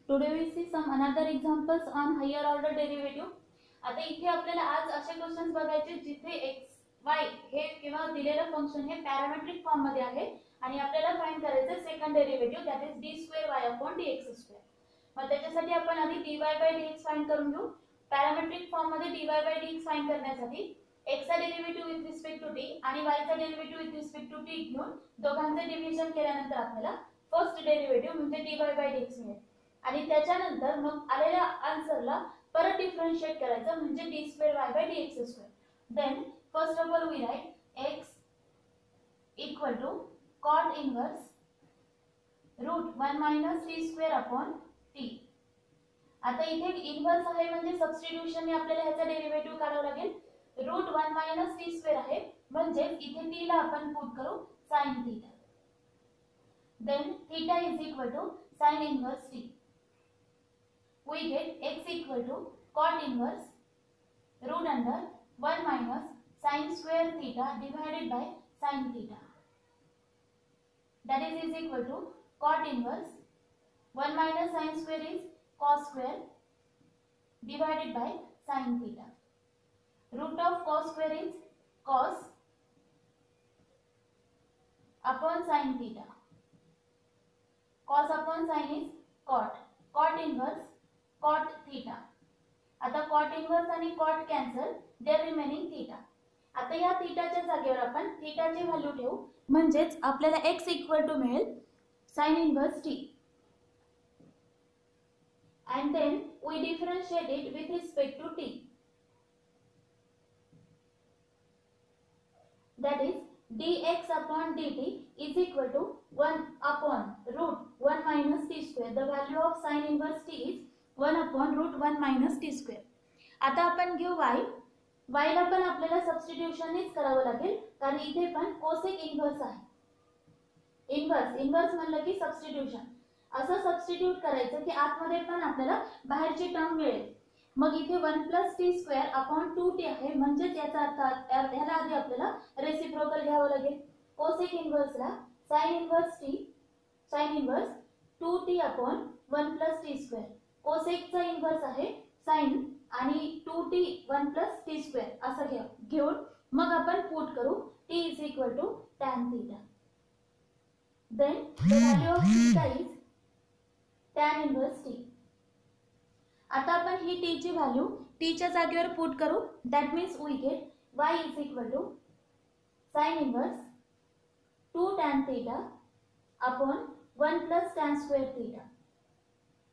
Today we see some another examples on higher order derivative. आता इथे आपल्याला आज असे क्वेश्चन्स बघायचे जिथे x y हे किंवा दिलेलं फंक्शन हे पॅरामेट्रिक फॉर्म मध्ये आहे आणि आपल्याला फाइंड करायचं second derivative that is d2y/dx2. मग त्याच्यासाठी आपण आधी dy/dx फाइंड करून घेऊ. पॅरामेट्रिक फॉर्म मध्ये dy/dx फाइंड करण्यासाठी x चा derivative with respect to t आणि y चा derivative with respect to t घेऊन दोघांचे डिव्हिजन केल्यानंतर आपल्याला फर्स्ट डेरिव्हेटिव्ह म्हणजे dy/dx मिळेल आणि त्याच्यानंतर मग आलेल्या आन्सरला परत डिफरन्शिएट करायचं म्हणजे d2y/dx2. Then first of all we write x equal to cot inverse √1 - t²/t. आता इथे इनवर्स आहे म्हणजे सबस्टिट्यूशन ने आपल्याला ह्याचा डेरिव्हेटिव्ह काढावा लागेल. √1 - t² आहे म्हणजे इथे t ला आपण पुट करू sin theta. Then theta is equal to sin inverse t. We get x equal to cot inverse √1 - sin² theta divided by sin theta. That is equal to cot inverse 1 minus sin² is cos² divided by sin theta. Root of cos² is cos upon sin theta. Cos upon sin is cot. Cot inverse cot theta. आता cot इनवर्स आणि cot cancel, there remaining theta. आता या थीटाच्या जागेवर आपण थीटाची value ठेवू म्हणजेच आपल्याला x इक्वल टू मिळेल sin inverse t. And then we differentiate it with respect to t. That is dx upon dt is equal to 1 upon √1 - t². The value of sin inverse t is 1 upon √1 - t². आता आपण घेऊ y. y ला पण आपल्याला सबस्टिट्यूशनच करावं लागेल कारण इथे पण कोसेक इनवर्स आहे. इनवर्स म्हणलं की सबस्टिट्यूशन. असं सबस्टिट्यूट करायचं की आतमध्ये पण आपल्याला बाहेरची टर्म मिळेल. मग इथे 1 + t²/2t आहे म्हणजे याचा अर्थ ह्याला आधी आपल्याला रेसिप्रोकल घ्यावं लागेल. कोसेक इनवर्सला sin इनवर्स 2t/1 + t². कोसेकचा इनवर्स आहे sin आणि 2t 1 + t² असं घेऊन मग आपण पुट करू t = tan theta. Then the value of theta is tan inverse t. आता आपण ही t ची व्हॅल्यू t च्या जागेवर पुट करू. That means we get y = sin inverse 2 tan theta upon 1 + tan² theta.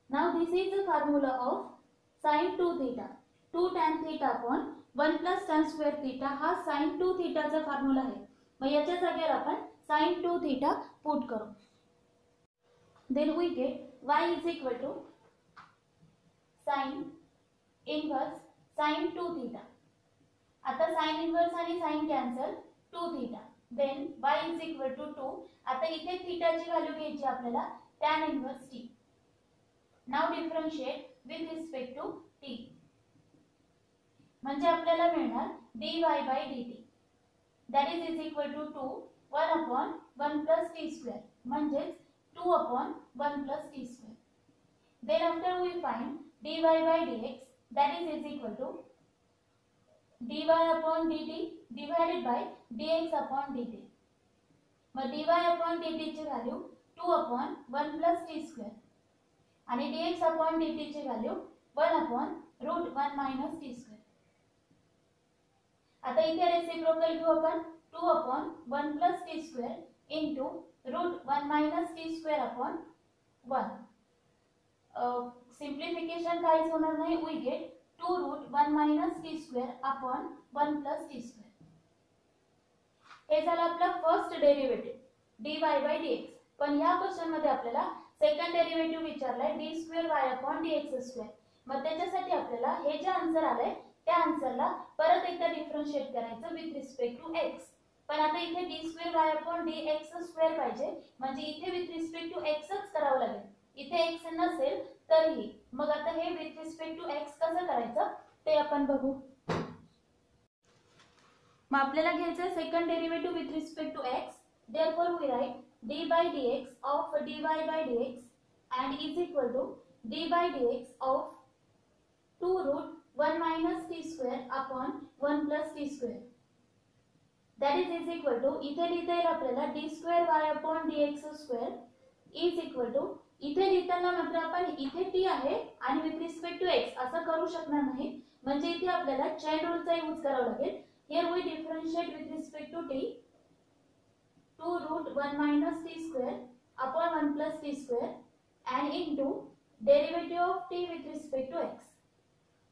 Now this is the formula of sin 2 theta. 2 tan theta upon 1 + tan² theta हा sin 2 theta चा formula आहे. मग याच्या जागेवर आपण sin 2 theta पुट करू. Then we get y = sin inverse sin 2 theta. आता sin inverse आणि sin cancel 2 theta. Then y = 2. आता इथे थीटाची व्हॅल्यू घ्यायची आपल्याला tan inverse t. Now differentiate with respect to t. म्हणजे आपल्याला मिळणार dy/dt. That is equal to 2 1 upon 1 + t² म्हणजे 2 upon 1 + t². Then after we find dy/dx that is equal to dy/dt divided by dx/dt. मग dy/dt ची value 2 upon 1 + t² आणि dx/dt ची value 1 upon √1 - t². आता इथे रेसिप्रोकल घेऊ आपण 2 upon 1 + t² into √1 - t²/1. Simplification काहीच होणार नाही. We get 2 √1 - t²/1 + t². हे झालं आपलं फर्स्ट डेरिव्हेटिव्ह dy/dx. पण या क्वेश्चन मध्ये आपल्याला सेकंड डेरिव्हेटिव्ह विचारलाय d2y/dx². मग त्याच्यासाठी आपल्याला हे जे आन्सर आलंय त्या आन्सरला परत एकदा डिफरन्शिएट करायचं विथ रिस्पेक्ट टू x. पण आता इथे d2y/dx² पाहिजे म्हणजे इथे विथ रिस्पेक्ट टू xच करावं लागेल. इथे x नसेल तरीही मग आता हे विथ रिस्पेक्ट टू x कसं करायचं ते आपण बघू. मग आपल्याला घ्यायचं second derivative with respect to x. Therefore we write d/dx of dy/dx and is equal to D by D X of 2 root 1 minus T square upon 1 plus T square that is equal to इथे लिहिता येईल आपल्याला D square Y upon D X square is equal to इथे लिहिताना मात्र आपण इथे T आहे आणि विथ रिस्पेक्ट टू एक्स असं करू शकणार नाही म्हणजे इथे आपल्याला चेन रूलचा यूज करावा लागेल. Here we differentiate with respect to T 2 root 1 minus T square upon 1 plus T square and into derivative of T with respect to X.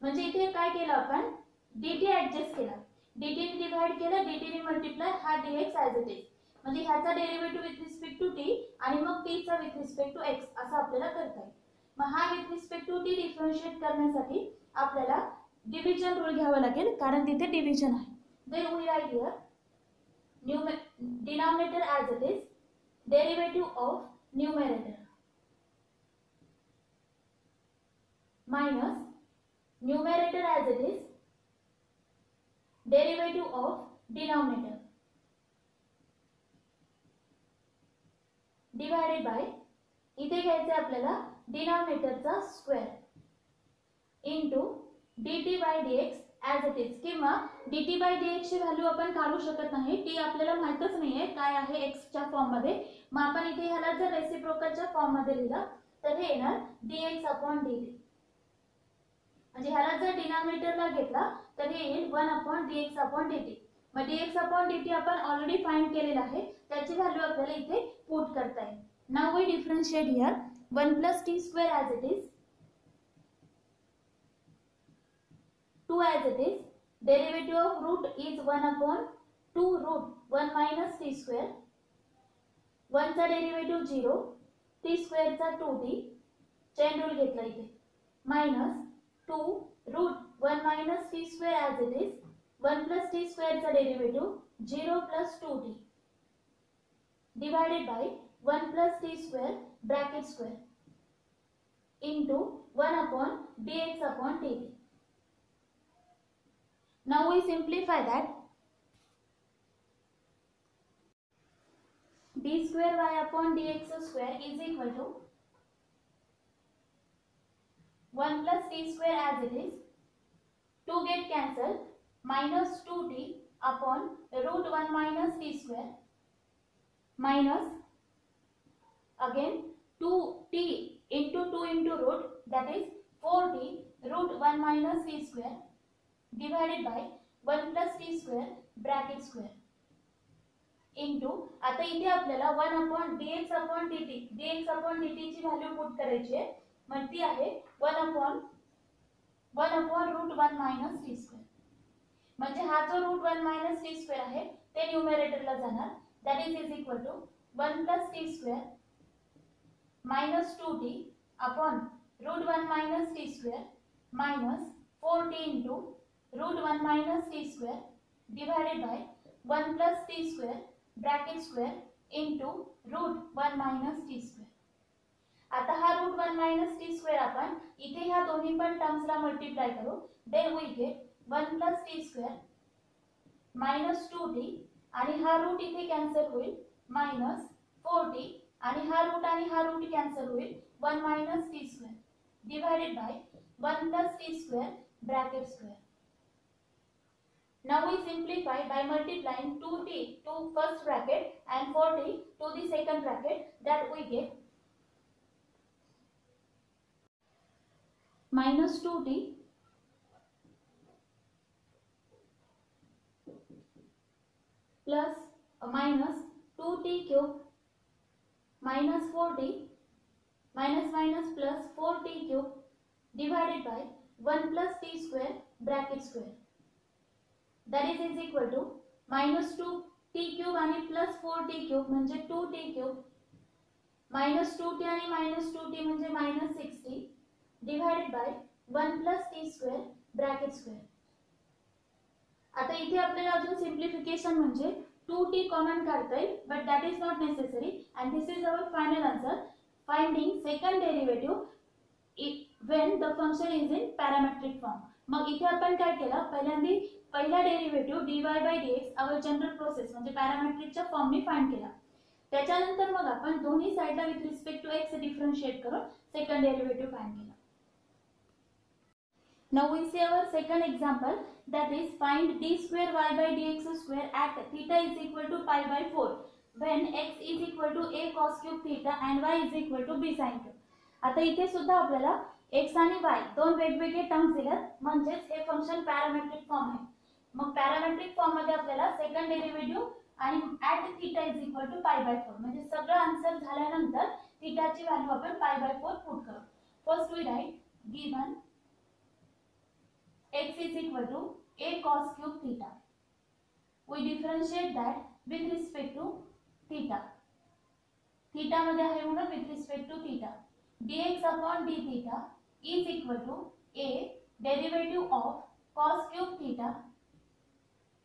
म्हणजे इथे काय केलं आपण dt ऍडजस्ट केला dt ने डिवाइड केलं dt ने मल्टिप्लाय हा dx ॲज इट इज म्हणजे ह्याचा derivative with respect to t आणि मग t चा विथ रिस्पेक्ट टू x असं आपल्याला करता येईल. मग हा with respect to t differentiate करण्यासाठी आपल्याला डिव्हिजन रूल घ्यावा लागेल कारण तिथे डिव्हिजन आहे. Then we write here denominator as it is derivative of numerator minus numerator as it is derivative of denominator divided by इथे घ्यायचे आपल्याला denominator चा square into dt by dx as it is किंवा dt by dx ची value आपण काढू शकत नाही टी आपल्याला माहितच नाहीये काय आहे x च्या फॉर्म मध्ये मग आपण इथे ह्याला जर रेसिप्रोकलच्या फॉर्म मध्ये लिहिलं तर हे येणार dx upon dt म्हणजे ह्याला जर डिनॉमिनेटरला घेतला तर हे येईल 1 अपॉन dx अपॉन dt. मग dx अपॉन dt आपण ऑलरेडी फाइंड केलेला आहे त्याची व्हॅल्यू आपल्याला इथे पुट करता येईल. Now we differentiate here 1 plus T square as it is 2 as it is derivative of root is 1 upon 2 root 1 minus T square 1 चा डेरिव्हेटिव्ह 0 टी स्क्वेअर चा 2t चेन रूल घेतला इथे minus 2 root 1 minus T square as it is 1 plus T square चा derivative 0 plus 2t divided by 1 plus T square bracket square into 1 upon dx upon dt. Now we simplify that d square y upon dx स्क्वेअर is equal to 1 plus t square as it is 2 get cancelled minus 2t upon root 1 minus t square minus again 2t into 2 into root that is 4t root 1 minus t square divided by 1 plus t square bracket square into आता इथे आपल्याला 1 upon dx upon dt ची value put करायची आहे मग ती आहे 1 upon root 1 minus t square म्हणजे हा जो root 1 minus t square आहे ते न्यूमरेटरला जाणार that is equal to 1 plus t square minus 2t upon root 1 minus t square minus 4t into root 1 minus t square divided by 1 plus t square bracket square into root 1 minus t square. आता हा route 1 minus T square आपण इथे ह्या दोन्ही पण टर्म्सला multiply करू then we get 1 plus T square minus 2t आणि हा रूट इथे कॅन्सल होईल मायनस 4t आणि हा रूट कॅन्सल होईल 1 minus T square divided by 1 plus T square bracket square. Now we simplify by multiplying 2t to first bracket and 4t to the second bracket that we get minus 2t plus minus 2t cube minus 4t minus plus 4t cube divided by 1 plus t square bracket square that is equal to minus 2t cube आणि plus 4t cube म्हणजे 2t cube minus 2t आणि minus 2t म्हणजे minus 6t divided by 1 plus t square bracket square. आता इथे आपल्याला अजून simplification म्हणजे 2t common काढता येईल but that is not necessary and this is our final answer finding second derivative when the function is in parametric form. मग इथे आपण काय केलं पहिला derivative dy by dx our general process म्हणजे पॅरामेट्रिकच्या फॉर्मने फाइंड केला त्याच्यानंतर मग आपण दोन्ही साइडला with respect to X differentiate करून सेकंड डेरिव्हेटिव्ह फाइंड केला. Now we see our second example, that is find d square y by dx square at theta is equal to pi by 4 when x is equal to a cos cube theta and y is equal to b sin cube. आता इथे सुद्धा आपल्याला x आणि y दोन वेगवेगळे terms दिलेत, म्हणजेच हे फंक्शन पॅरामेट्रिक फॉर्म आहे. मग पॅरामेट्रिक फॉर्म मध्ये आपल्याला सेकंड डेरिव्हेटिव्ह आणि at theta is equal to pi by 4 म्हणजे सगळं आन्सर झाल्यानंतर थीटाची व्हॅल्यू आपण pi by 4 पुट करू. First we write given x is equal to a cos cube theta. We differentiate that with respect to theta. Theta मध्ये आहे म्हणून with respect to theta. dx upon d theta is equal to a derivative of cos cube theta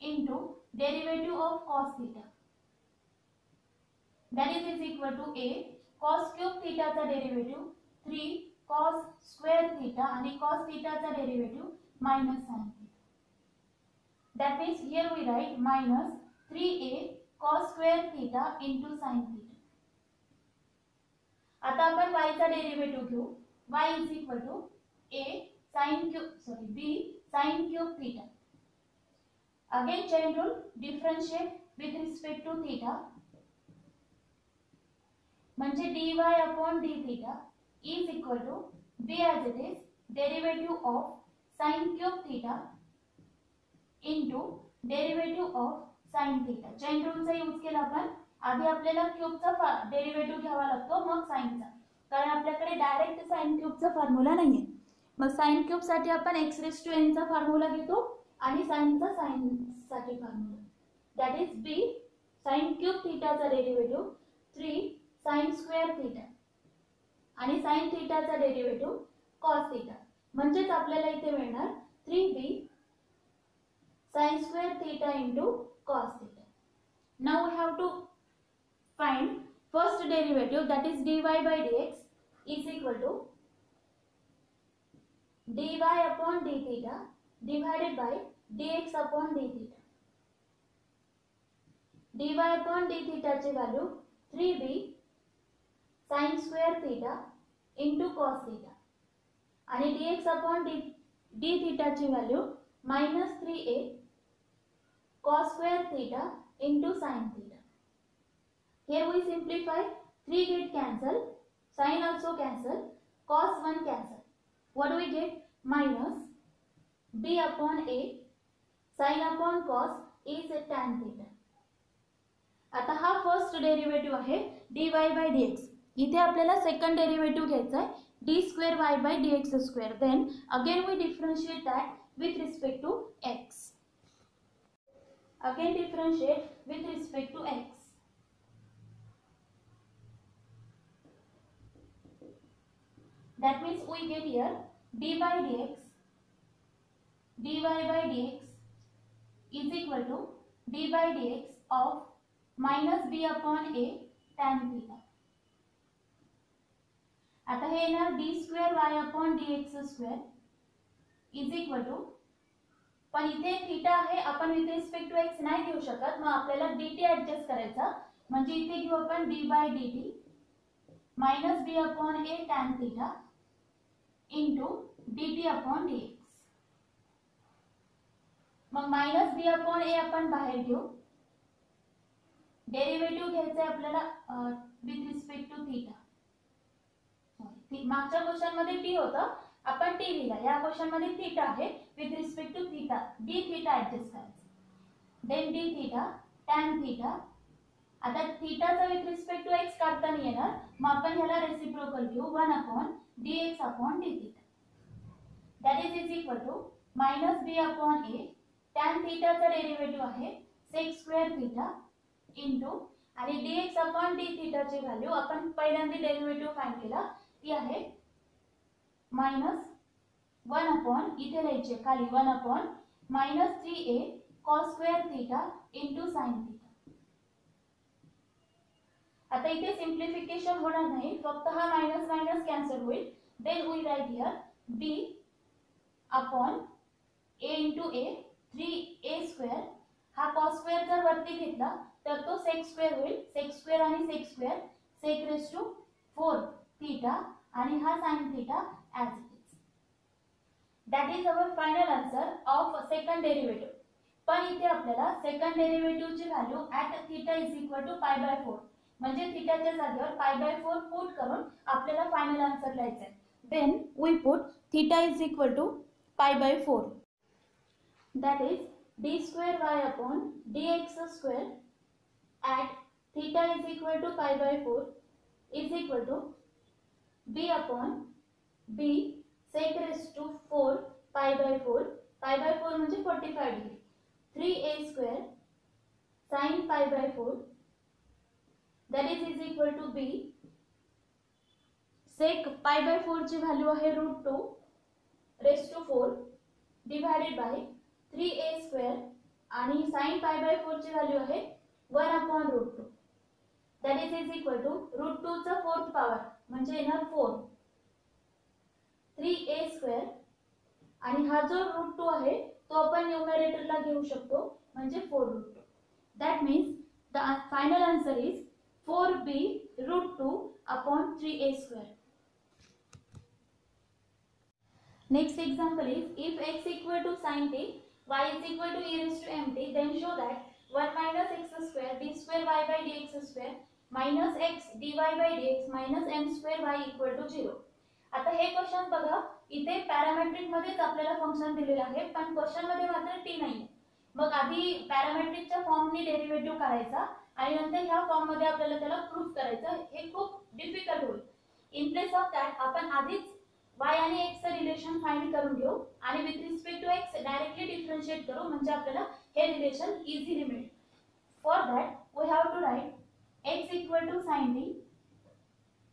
into derivative of cos theta. That is equal to a cos cube theta चा derivative 3 cos square theta आणि cos theta चा derivative minus sin theta. That means here we write minus 3a cos square theta into sin theta. आता आपण y चा derivative घेऊ. y is equal to a sin cube b sin cube theta. Again chain rule, differentiate with respect to theta. म्हणजे dy upon d theta is equal to b as it is derivative of sin cube theta into derivative of sin theta. Chain rule चा use केला आपण. आधी आपल्याला cube चा derivative घ्यावा लागतो, मग sin चा, कारण आपल्याकडे डायरेक्ट sin क्यूब चा फॉर्म्युला नाहीये. मग sin क्यूब साठी आपण x raised to n चा फॉर्म्युला घेतो आणि sin चा sin साठी formula. That is b sin cube theta चा डेरिव्हेटिव्ह 3 sin स्क्वेअर थीटा आणि sin थीटा चा डेरिव्हेटिव्ह cos थीटा. म्हणजेच आपल्याला इथे मिळणार 3b sin square theta into cos theta. Now we have to find first derivative, that is dy by dx is equal to dy upon d theta divided by dx upon d theta. dy upon d theta ची value 3b sin square theta into cos theta आणि dx upon d theta ची value minus 3a cos square theta into sin theta. Here we simplify, 3 get cancel, sin also cancel, cos 1 cancel. What do we get? Minus b upon a sin upon cos is tan theta. आता हा first derivative आहे dy by dx. इथे आपल्याला second derivative घ्यायचा आहे d square y by dx square. Then again we differentiate that with respect to x. Again differentiate with respect to x. That means we get here dy by dx is equal to d by dx of minus b upon a tan theta. आता हे येणार d square y upon dx square is equal to, पण इथे theta आहे, आपण with respect to x नाही घेऊ शकत, मग आपल्याला dt ऍडजस्ट करायचा. म्हणजे इथे घेऊ आपण d by dt minus b upon a tan theta into dt upon dx. मग minus b upon a आपण बाहेर घेऊ. डेरिव्हेटिव्ह घ्यायचा आहे आपल्याला विथ रिस्पेक्ट टू थीटा. मागच्या क्वेश्चन मध्ये t होतं, आपण t लिहिला. या क्वेश्चन मध्ये थीटा आहे, with respect to theta d theta adjust करायचा. Then d theta tan theta. आता थीटाचा विथ रिस्पेक्ट टू x काढता नाही येणार, मग आपण ह्याला रेसिप्रोकल घेऊ 1 upon dx upon d theta. That is equal to minus b upon a tan थीटाचा डेरिव्हेटिव्ह आहे sec स्क्वेअर थीटा into आणि dx upon d थीटाची व्हॅल्यू आपण पहिल्यांदा डेरिव्हेटिव्ह फाइंड केला, ती आहे minus 1 upon, इथे लिहायचे खाली 1 upon minus 3a cos square theta into sin theta. आता इथे सिम्प्लिफिकेशन होणार नाही, फक्त हा मायनस मायनस कॅन्सल होईल. Then we write here b upon a into a 3a square. हा cos square जर वरती घेतला तर तो sec स्क्वेअर होईल. sec स्क्वेअर आणि sec square sec raise to 4 theta आणि हा sin theta as it is. That is our final answer of second derivative. पण इथे आपल्याला सेकंड डेरिव्हेटिव्हची value at theta is equal to pi by 4 म्हणजे थीटाच्या जागेवर पाय बाय 4 पुट करून आपल्याला फायनल आन्सर लिहायचा आहे. Then we put theta is equal to pi by 4. That is D square Y upon dx square at theta is equal to pi by 4 is equal to b अपॉन b sec raise to 4 pi by 4. Pi by 4 म्हणजे 45 degree. 3a square sin pi by 4 that is equal to b sec pi by 4 ची value आहे √2 raise to 4 divided by 3a square आणि sin pi by 4 ची value आहे 1 upon √2 that is equal to √2 चा 4th power म्हणजे येणार 4 3a square आणि हा जो √2 आहे तो आपण न्यूमरेटरला घेऊ शकतो म्हणजे 4 √2. that means the final answer is 4b √2 upon 3a square. Next example is if x equal to sin t, y is equal to e raised to mt, then show that 1 minus x square d square y by dx square minus x dy by dx minus m square y equal to 0. आता हे question बघा, इथे parametric मध्येच आपल्याला function दिलेलं आहे पण question मध्ये मात्र t नाही. मग आधी पॅरामेट्रिकच्या फॉर्मनी डेरिव्हेटिव्ह काढायचा आणि नंतर ह्या फॉर्म मध्ये आपल्याला त्याला प्रूफ करायचं. हे खूप डिफिकल्ट होईल. इन प्लेस ऑफ दॅट आपण आधीच y आणि x चं रिलेशन फाइंड करून घेऊ आणि with respect to x directly differentiate करू म्हणजे आपल्याला हे रिलेशन इझिली मिळेल. For that we have to write x equal to sin t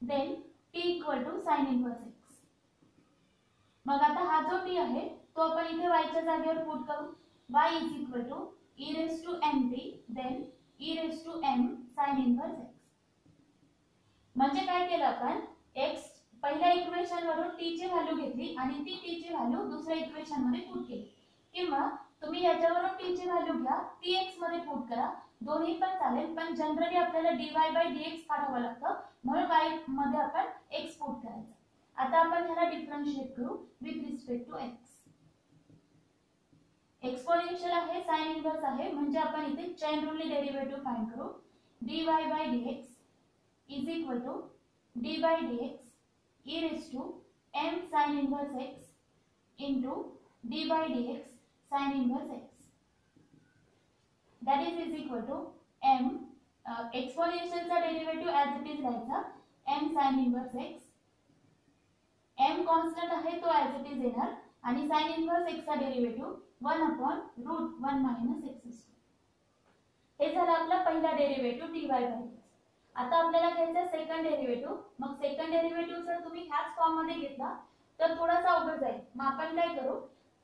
then t equal to sin inverse x. मग आता हा जो t आहे तो आपण इथे y च्या जागेवर पुट करू. y is equal to e raise to mt then e raise to m sin inverse x. म्हणजे काय केलं आपण x पहिल्या इक्वेशन वरून t ची व्हॅल्यू घेतली आणि ती t ची व्हॅल्यू दुसऱ्या इक्वेशन मध्ये पुट केली. किंवा तुम्ही याच्यावरून t ची व्हॅल्यू घ्या ती x मध्ये पुट करा, दोन्ही पण चालेल. पण जनरली आपल्याला dy by dx काढावं लागतं म्हणून y मध्ये आपण x पुट करायचा. आता आपण ह्याला डिफरन्शिएट करू with respect to x. Exponential आहे sin इनवर्स आहे म्हणजे आपण इथे चेन रूलने डेरिव्हेटिव्ह फाइंड करू. dy by dx is equal to d by dx e raised to m sin inverse x into d by dx sin inverse x. That is equal to m exponential चा derivative as it is राहायचा m sin inverse x. m constant आहे तो as it is येणार आणि sin inverse x चा derivative 1 upon √1 minus x square. हे झालं आपला पहिला डेरिव्हेटिव्ह dy by dx. आता आपल्याला घ्यायचा सेकंड डेरिव्हेटिव्ह. मग सेकंड डेरिव्हेटिव्ह जर तुम्ही ह्याच फॉर्म मध्ये घेतला तर थोडासा अवघड जाईल. मग आपण काय करू,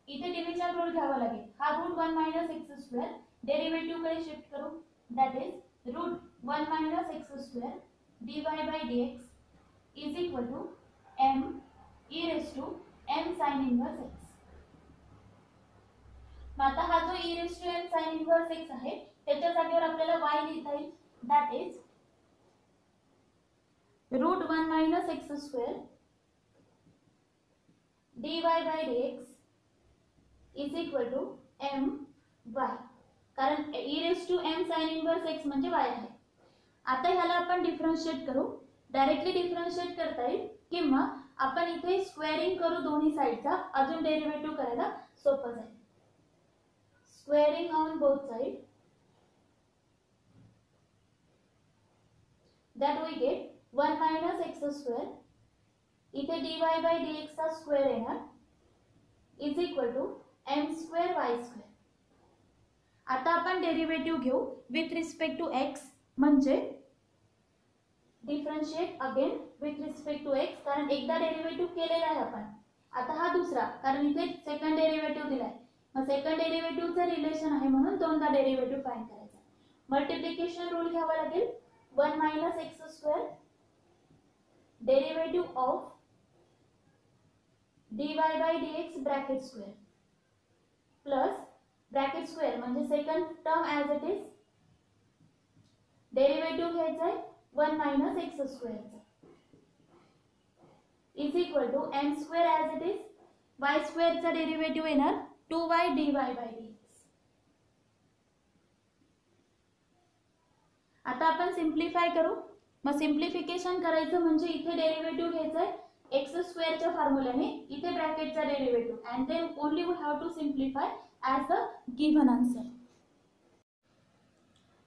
इथे डिव्हिजन रूल घ्यावा लागेल. हा √1 minus x square डेरिव्हेटिव्ह कडे शिफ्ट करू. That is √1 minus x square dy by dx is equal to m e raised to m sin inverse x. मग आता हा जो e raised to m sin inverse x आहे त्याच्या जागेवर आपल्याला y लिहिता येईल. That is √1 minus x square dy by dx is equal to m y. कारण e raised to m sin inverse x म्हणजे y आहे. आता ह्याला आपण डिफरन्शिएट करू. डायरेक्टली डिफरन्शिएट करता येईल किंवा आपण इथे स्क्वेअरिंग करू दोन्ही साइडचा, अजून डेरिव्हेटिव्ह करायला सोपं जाईल. Squaring on both side that we get 1 minus x square इथे dy by dx चा स्क्वेअर येणार is equal to m square y square. आता आपण डेरिव्हेटिव्ह घेऊ विथ रिस्पेक्ट टू x म्हणजे differentiate again with respect to x. कारण एकदा derivative केलेला आहे आपण, आता हा दुसरा कारण इथे सेकंड डेरिव्हेटिव्ह दिलाय. मग सेकंड डेरिव्हेटिव्हचं रिलेशन आहे म्हणून दोनदा डेरिव्हेटिव्ह फाइंड करायचा. मल्टिप्लिकेशन रूल घ्यावा लागेल. 1 minus x square derivative of dy by dx bracket square plus bracket square म्हणजे second term as it is derivative घ्यायचा आहे 1 मायनस एक्स स्क्वेअरचा is equal to m square as it is y स्क्वेअरचा derivative येणार 2y dy by dx. आता आपण simplify करू. मग सिम्प्लिफिकेशन करायचं म्हणजे इथे डेरिव्हेटिव्ह घ्यायचं आहे एक्स स्क्वेअरच्या फॉर्म्युल्याने, इथे ब्रॅकेटचा derivative and then only we have to simplify as the given answer.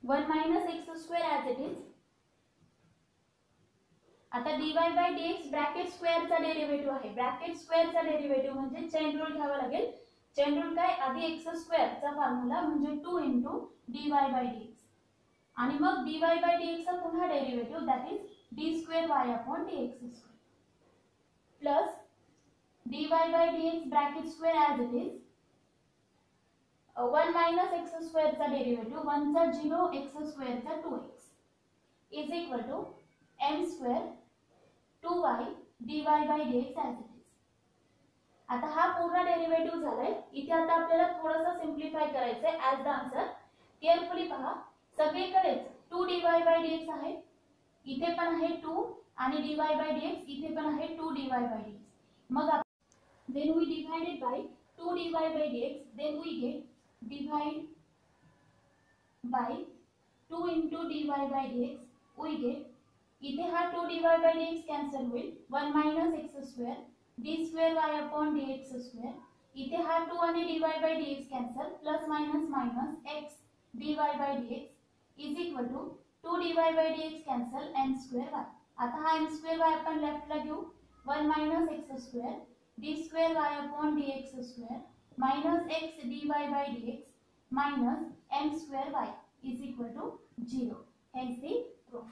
1 minus x square as it is. आता dy बाय dx ब्रॅकेट स्क्वेअरचा डेरिव्हेटिव्ह आहे. ब्रॅकेट स्क्वेअरचा डेरिव्हेटिव्ह म्हणजे चेन रूल घ्यावा लागेल. चेन रूल काय, आधी एक्स स्क्वेअरचा फॉर्म्युला म्हणजे 2 इंटू dy बाय dx आणि मग dy बाय dx चा पुन्हा derivative that is d square y upon dx square plus dy by dx bracket square as it is 1 minus x स्क्वेअरचा derivative 1 चा 0 x स्क्वेअरचा 2x is equal to m square 2y dy by dx as it is. आता हा पूर्ण derivative झालाय. इथे आता आपल्याला थोडंसं सिम्प्लिफाय करायचंय ॲज द आन्सर. केअरफुली पहा, सगळीकडेच 2 dy बाय dx आहे, इथे पण आहे 2 आणि dy बाय dx इथे पण आहे 2 dy बाय dx. मग then we divided by 2 dy by dx, then we get divide by 2 into dy by dx, we get इथे हा 2 dy by dx कॅन्सल होईल 1 minus x square d square y upon dx square. इथे हा 2 आणि dy by dx cancel plus minus minus x dy by dx is equal to 2 dy by dx cancel m square y. आता हा m square y आपण लेफ्टला घेऊ 1 minus x square d square y upon dx square minus x dy by dx minus m square y is equal to 0. Hence the proof.